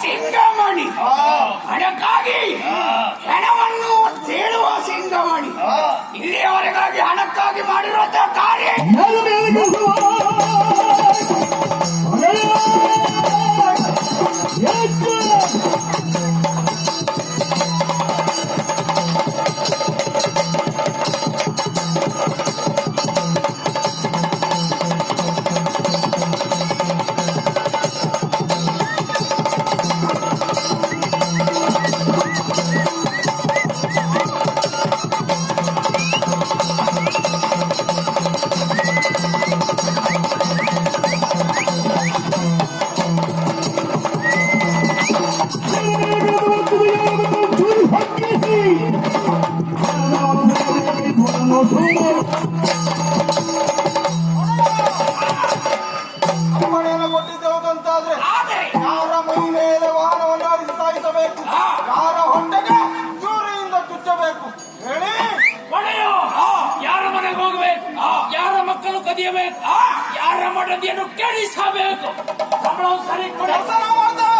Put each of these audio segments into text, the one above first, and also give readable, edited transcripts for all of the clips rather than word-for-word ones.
ಸಿಂಗಮಣಿ ಹಣಕ್ಕಾಗಿ ಹೆಣವನ್ನು ಸೇಳುವ ಸಿಂಗಮಣಿ ಇಲ್ಲಿಯವರೆಗಾಗಿ ಹಣಕ್ಕಾಗಿ ಮಾಡಿರುವಂತಹ ಕಾರ್ಯ ಮನೆಯನ್ನು ಕೊಟ್ಟಿದ್ದೇವುದಂತಾದ್ರೆ ಯಾರ ಮೈ ಮೇಲೆ ವಾಹನವನ್ನು ಹರಿಸಿ ಸಾಗಿಸಬೇಕು, ಯಾರ ಹೊಟ್ಟೆಗೆ ಚೂರಿಯಿಂದ ಚುಚ್ಚಬೇಕು ಹೇಳಿ. ಯಾರ ಮನೆಗೆ ಹೋಗಬೇಕು, ಯಾರ ಮಕ್ಕಳು ಕದಿಯಬೇಕು, ಯಾರ ಮಡದಿಯನ್ನು ಕೆಡಿಸಬೇಕು. ಸರಿ ಕೆಲಸ ಮಾಡ್ತೇವೆ.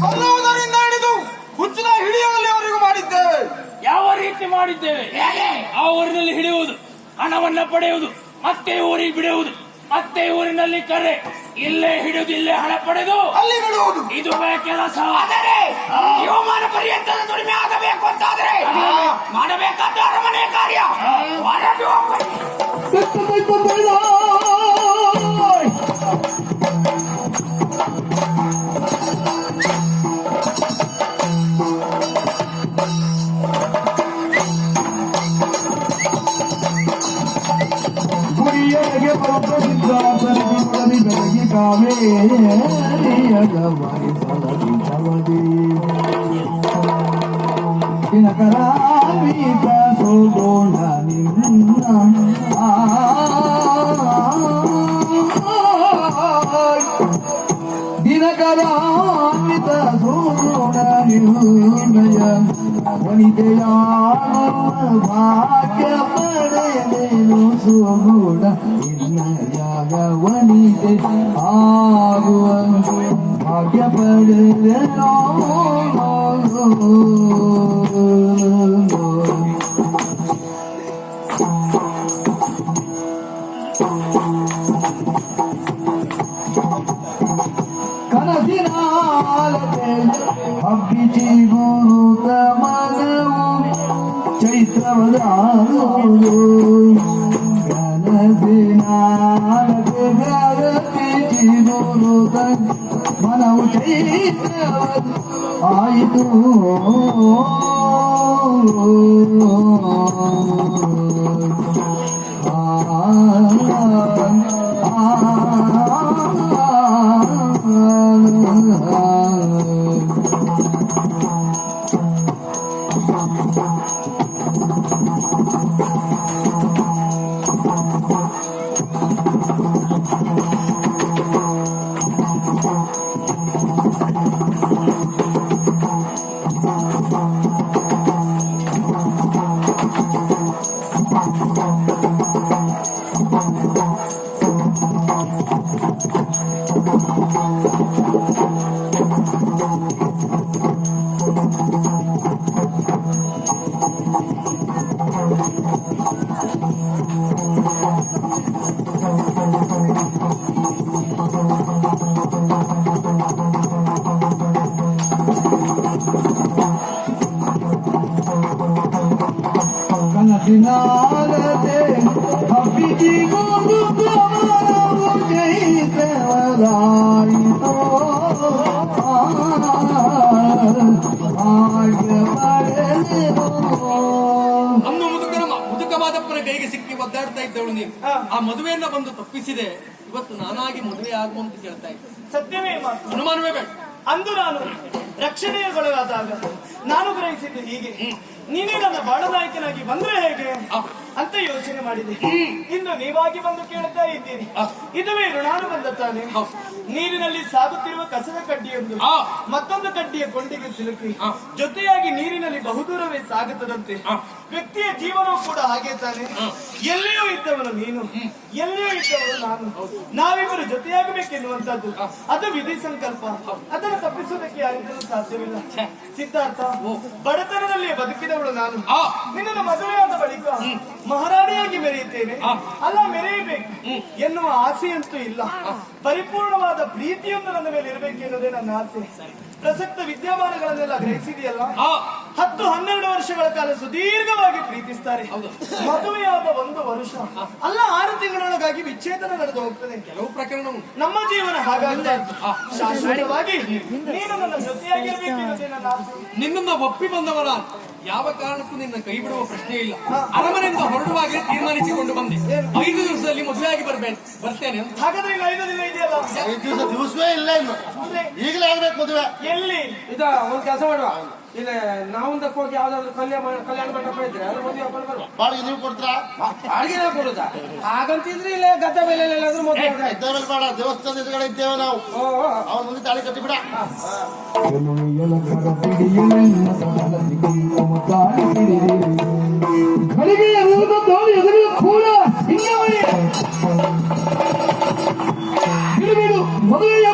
ಕೊಲ್ಲುವುದರಿಂದ ಹಿಡಿದು ಹುಚ್ಚಿನ ಹಿಡಿಯುವಲ್ಲಿವರೆಗೂ ಮಾಡಿದ್ದೇವೆ. ಯಾವ ರೀತಿ ಮಾಡಿದ್ದೇವೆ? ಆ ಊರಿನಲ್ಲಿ ಹಿಡಿಯುವುದು, ಹಣವನ್ನ ಪಡೆಯುವುದು, ಮತ್ತೆ ಊರಿಗೆ ಬಿಡುವುದು, ಮತ್ತೆ ಊರಿನಲ್ಲಿ ಕರೆ, ಇಲ್ಲೇ ಹಿಡಿದು ಇಲ್ಲೇ ಹಣ ಪಡೆದು ಅಲ್ಲಿ ಬಿಡುವುದು. ಇದು ಕೆಲಸ. ಆದರೆ ಜೀವಮಾನ ಪರ್ಯಂತದ ದುಡಿಮೆ ಆಗಬೇಕು ಅಂತಾದ್ರೆ ಮಾಡಬೇಕಾದ ಅರಮನೆ ಕಾರ್ಯ. ಹೊರಟು ಗುರಿಯಗೆ ಬೆಳಗಿ ಕಾವೇರಿಯಗವರಿಸಲದಿ ದಿನಕರಾವಿತ ಸೋಗೋಣ ನಿನ್ನ ದಿನಕರಾವಿತ ಸೋಗೋಣ ನಿರ್ಣಯ ವನಿತೆಯಾಗುವ ಭಾಗ್ಯ ಪಡೆದೇನು ಸೋಗೋಣ ನಿನ್ನಯಾಗ ವನಿತೆ ಆಗುವ ಭಾಗ್ಯ ಪಡೆದೇನೋ. ಕನಸಿನ ಹಬ್ಬಿಸಿ ಗುರುತ ಮನವು ಚೈತ್ರವದಾರು ಕನಸಿನ ಹಬ್ಬಿಸಿ ಗುರುತ ಮನವು ಚೈತ್ರವದ ಆಯಿತು. ಕನಸಿನಾಗದೆ ಹಬ್ಬಿಜಿಗೊಂದು ಗಮನವು ಜಯಿತವರಾಯಿತೋ ಭಾಗ್ಯ ಪಡೆದೆನೋ. ಅಂದು ಮುದುಕ ಮಾದಪ್ಪನ ಕೈಗೆ ಸಿಕ್ಕಿ ಒದ್ದಾಡ್ತಾ ಇದ್ದವಳು ನೀನು. ಆ ಮದುವೆಯನ್ನ ಬಂದು ತಪ್ಪಿಸಿದೆ. ಇವತ್ತು ನಾನಾಗಿ ಮದುವೆ ಆಗುವಂತ ಕೇಳ್ತಾ ಇದ್ದೆ. ಸತ್ಯವೇ ಮಾತು. ಅನುಮಾನವೇ ಬೇಡ. ಅಂದು ನಾನು ರಕ್ಷಣೆಗೊಳಗಾದಾಗ ನಾನು ಗ್ರಹಿಸಿದ್ದೆ ಹೀಗೆ, ನೀನೇ ನನ್ನ ಬಾಳನಾಯಕನಾಗಿ ಬಂದ್ರೆ ಹೇಗೆ ಅಂತ ಯೋಚನೆ ಮಾಡಿದೆ. ಇನ್ನು ನೀವಾಗಿ ಬಂದು ಕೇಳ್ತಾ ಇದ್ದೀನಿ. ಇದುವೇ ಋಣಾನು ಬಂದ ತಾನೆ. ನೀರಿನಲ್ಲಿ ಸಾಗುತ್ತಿರುವ ಕಸದ ಕಡ್ಡಿಯೊಂದು ಮತ್ತೊಂದು ಕಡ್ಡಿಯ ಕೊಂಡಿಗೆ ಸಿಲುಕಿ ಜೊತೆಯಾಗಿ ನೀರಿನಲ್ಲಿ ಬಹುದೂರವೇ ಸಾಗುತ್ತದಂತೆ ವ್ಯಕ್ತಿಯ ಜೀವನವೂ ಕೂಡ ಹಾಗೆ ತಾನೆ. ಎಲ್ಲಿಯೂ ಇದ್ದವನು ನೀನು, ಎಲ್ಲಿಯೂ ಇದ್ದವನು ನಾನು. ನಾವಿಬ್ಬರು ಜೊತೆಯಾಗಬೇಕೆನ್ನುವಂತದ್ದು ಅದು ವಿಧಿ ಸಂಕಲ್ಪ. ಅದನ್ನು ತಪ್ಪಿಸುವುದಕ್ಕೆ ಯಾರಿಂದಲೂ ಸಾಧ್ಯವಿಲ್ಲ. ಸಿದ್ಧಾರ್ಥ, ಬಡತನದಲ್ಲಿ ಬದುಕಿದವಳು ನಾನು. ನಿನ್ನನ್ನು ಮದುವೆಯಾದ ಬಳಿಕ ಮಹಾರಾಣಿಯಾಗಿ ಮೆರೆಯುತ್ತೇನೆ, ಅಲ್ಲ ಮೆರೆಯಬೇಕು ಎನ್ನುವ ಆಸೆಯಂತೂ ಇಲ್ಲ. ಪರಿಪೂರ್ಣವಾದ ಪ್ರೀತಿಯೊಂದು ನನ್ನ ಮೇಲೆ ಇರಬೇಕೆನ್ನುವುದೇ ನನ್ನ ಆಸೆ. ಪ್ರಸಕ್ತ ವಿದ್ಯಮಾನಗಳನ್ನೆಲ್ಲ ಗ್ರಹಿಸಿದೆಯಲ್ಲ. 10-12 ವರ್ಷಗಳ ಕಾಲ ಸುದೀರ್ಘವಾಗಿ ಪ್ರೀತಿಸ್ತಾರೆ. ಮದುವೆಯಾದ 1 ವರ್ಷ ಅಲ್ಲ 6 ತಿಂಗಳೊಳಗಾಗಿ ವಿಚ್ಛೇದನ ನಡೆದು ಹೋಗ್ತದೆ. ಕೆಲವು ಪ್ರಕರಣ ನಮ್ಮ ಜೀವನ ಹಾಗಾಗಲ್ಲ. ಶಾಶ್ವತವಾಗಿ ನೀನು ನನ್ನ ಜೊತೆಯಾಗಿರ್ಬೇಕೆನ್ನುವುದೇ ನನ್ನ ಆಸೆ. ನಿನ್ನನ್ನು ಒಪ್ಪಿ ಬಂದವರ ಯಾವ ಕಾರಣಕ್ಕೂ ನಿನ್ನ ಕೈ ಬಿಡುವ ಪ್ರಶ್ನೆ ಇಲ್ಲ. ಅರಮನೆಯಿಂದ ಹೊರಡುವಾಗಲೇ ತೀರ್ಮಾನಿಸಿಕೊಂಡು ಬಂದೆ. 5 ದಿವಸದಲ್ಲಿ ಮದುವೆಯಾಗಿ ಬರ್ತೇನೆ ಅಂತ. ಹಾಗಾದ್ರೆ ಇನ್ನು 5 ದಿನ ಇದೆಯಲ್ಲ. 5 ದಿವಸವೇ ಇಲ್ಲ ಇನ್ನು, ಈಗಲೇ ಆಗ್ಬೇಕು ಮದುವೆ. ಎಲ್ಲಿ ಇದ ಒಂದ್ ಕೆಲಸ ಮಾಡುವ, ಇಲ್ಲ ನಾವೊಂದಕ್ಕೆ ಹೋಗಿ ಯಾವ್ದಾದ್ರು ಕಲ್ಯಾಣ ಮಂಟಪ ಇದ್ರೆ ಅದು ಮದುವೆ ಹಾಕೊಂಡು ಬರುವ. ಬಾಡಿಗೆ ನೀವು ಕೊಡ್ತೀರಾ? ಬಾಡಿಗೆ ನಾವು ಕೊಡುದ ಹಾಗಂತಿದ್ರೆ ಇಲ್ಲೇ ಗದ್ದೆ ಮೇಲೆ ಎಲ್ಲಾದ್ರೂ ಮದುವೆ ಆದ್ರೆ ಆಯ್ತು. ಇದ್ದೇವೆ ಬೇಡ, ದೇವಸ್ಥಾನದ ಎದುರುಗಡೆ ಇದ್ದೇವೆ ನಾವು. ಅವನ ಮುಂದೆ ತಾಳಿ ಕಟ್ಟಿ ಬಿಡ. ಮದುವೆಯ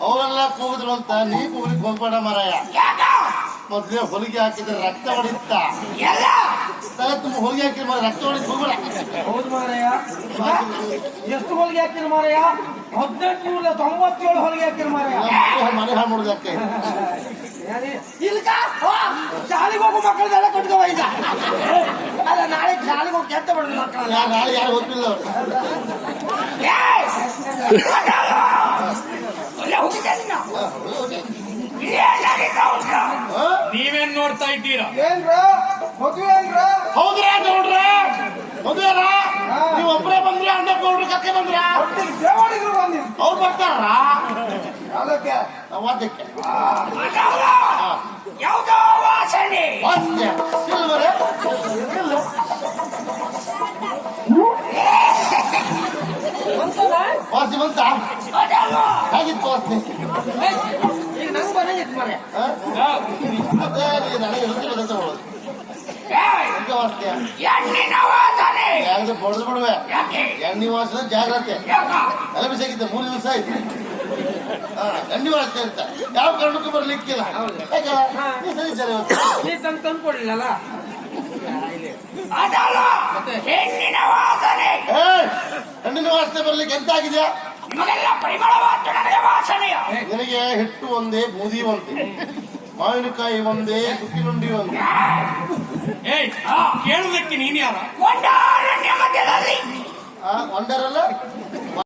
ಅವರೆಲ್ಲ ಕೂಗಿದ್ರು ಅಂತ ನೀ ಕೂಗ್ಲಿಕ್ಕೆ ಹೋಗ್ಬೇಡ ಮಾರಾಯ. ಮೊದ್ಲೇ ಹೊಲಿಗೆ ಹಾಕಿದ್ರೆ ರಕ್ತ ಹೊಡಿತ. ತಲೆ ತುಂಬ ಹೊಲಿಗೆ ಹಾಕಿದ್ರೆ ಮಾರ ರಕ್ತ ಹೊಡಿದ್ ಹೋಗ್ಬೇಡ. ಹೌದು ಮಾರಯ್ಯ. ಎಷ್ಟು ಹೊಲಿಗೆ ಹಾಕಿರ ಮಾರಯ್ಯ? 1897 ಹೊಲಿಗೆ ಹಾಕಿರ ಮಾರಯ್ಯ. ಮನೆ ಹಾಳು ಮಾಡೋದಕ್ಕೆ ಇಲ್ಕ ಶಾಲೆಗೆ ಹೋಗೋ ಮಕ್ಕಳದೆಲ್ಲ ಕಟ್ಕೋ ಈಗ. ಅಲ್ಲ ನಾಳೆ ಶಾಲೆಗೆ ಹೋಗಿ ಕೆತ್ತ ಬಿಡುದು ಮಕ್ಕಳ. ನಾಳೆ ಯಾರು ಗೊತ್ತಿಲ್ಲ ಅವ್ರು. ನೀವೇನ್ ನೋಡ್ತಾ ಇದ್ದೀರಾ? ಏನ್ರ ಮದುವೆ ಏನ್ರ? ಹೌದ್ರಾ ನೋಡ್ರ ಮದುವೆರ ನೀವು ಒಬ್ಬರೇ ಬಂದ್ರೆ ಅಣ್ಣ ಗೌಡ್ರು ಕಕ್ಕೆ ಬಂದ್ರ ದೇವಾಡಿಗಳು ಬಂದಿದ್ರು. ಅವ್ರು ಬರ್ತಾರ ಅದಕ್ಕೆ ವಾದ್ಯಕ್ಕೆ ಯಾವುದೋ ವಾಸನೆ. ವಾದ್ಯ ಇಲ್ವರೆ ಇಲ್ಲ ವಾಸಿ ಬಂತ ಹೇಗಿತ್ತು ವಾಸನೆ? ಈಗ ನಂಗೆ ಬಂದಂಗಿತ್ತು ಮಾರಯ್ಯ. ಅದೇ ನನಗೆ ರುಚಿ ಬದಲು ವಾಸ್ತೆ ಎಣ್ಣಿನ ವಾಸನೆ. ಯಾಕೆ ಬಡ್ದು ಬಿಡುವೆ ಎಣ್ಣೆ ವಾಸನೆ ಜಾಗ್ರತೆ ಎಲ್ಲ ಬಿಸಾಗಿದ್ದೆ 3 ದಿವಸ ಆಯ್ತು. ಎಣ್ಣೆ ವಾಸನೆ ಅಂತ ಯಾವ ಕಾರಣಕ್ಕೂ ಬರ್ಲಿಕ್ಕಿಲ್ಲ. ಸರಿ ಸರಿ ನೀ ತಂದು ಕೊಡ್ಲಿಲ್ಲಲ್ಲ. ಅದಲ್ಲ ಮತ್ತೆ? ಹೆಣ್ಣಿನ ವಾಸನೆ. ಹೆಣ್ಣಿನ ವಾಸನೆ ಬರ್ಲಿಕ್ಕೆ ಎಂತ ಆಗಿದೆಯಾ? ನಿಮಗೆಲ್ಲ ಪರಿಮಳವಾದ ನನಗೆ ವಾಸನೆಯ. ನಿನಗೆ ಹಿಟ್ಟು ಒಂದೇ, ಬೂದಿ ಒಂದೇ, ಮಾವಿನಕಾಯಿ ಒಂದೇ, ಸುಕ್ಕಿನುಂಡಿ ಒಂದೇ. ಏಯ್ ಕೇಳುವುದಕ್ಕೆ ನೀನ್ ಯಾರ? ಒಂದಾರಣ್ಯ ಮಧ್ಯದಲ್ಲಿ ವಂಡರಲ್ಲ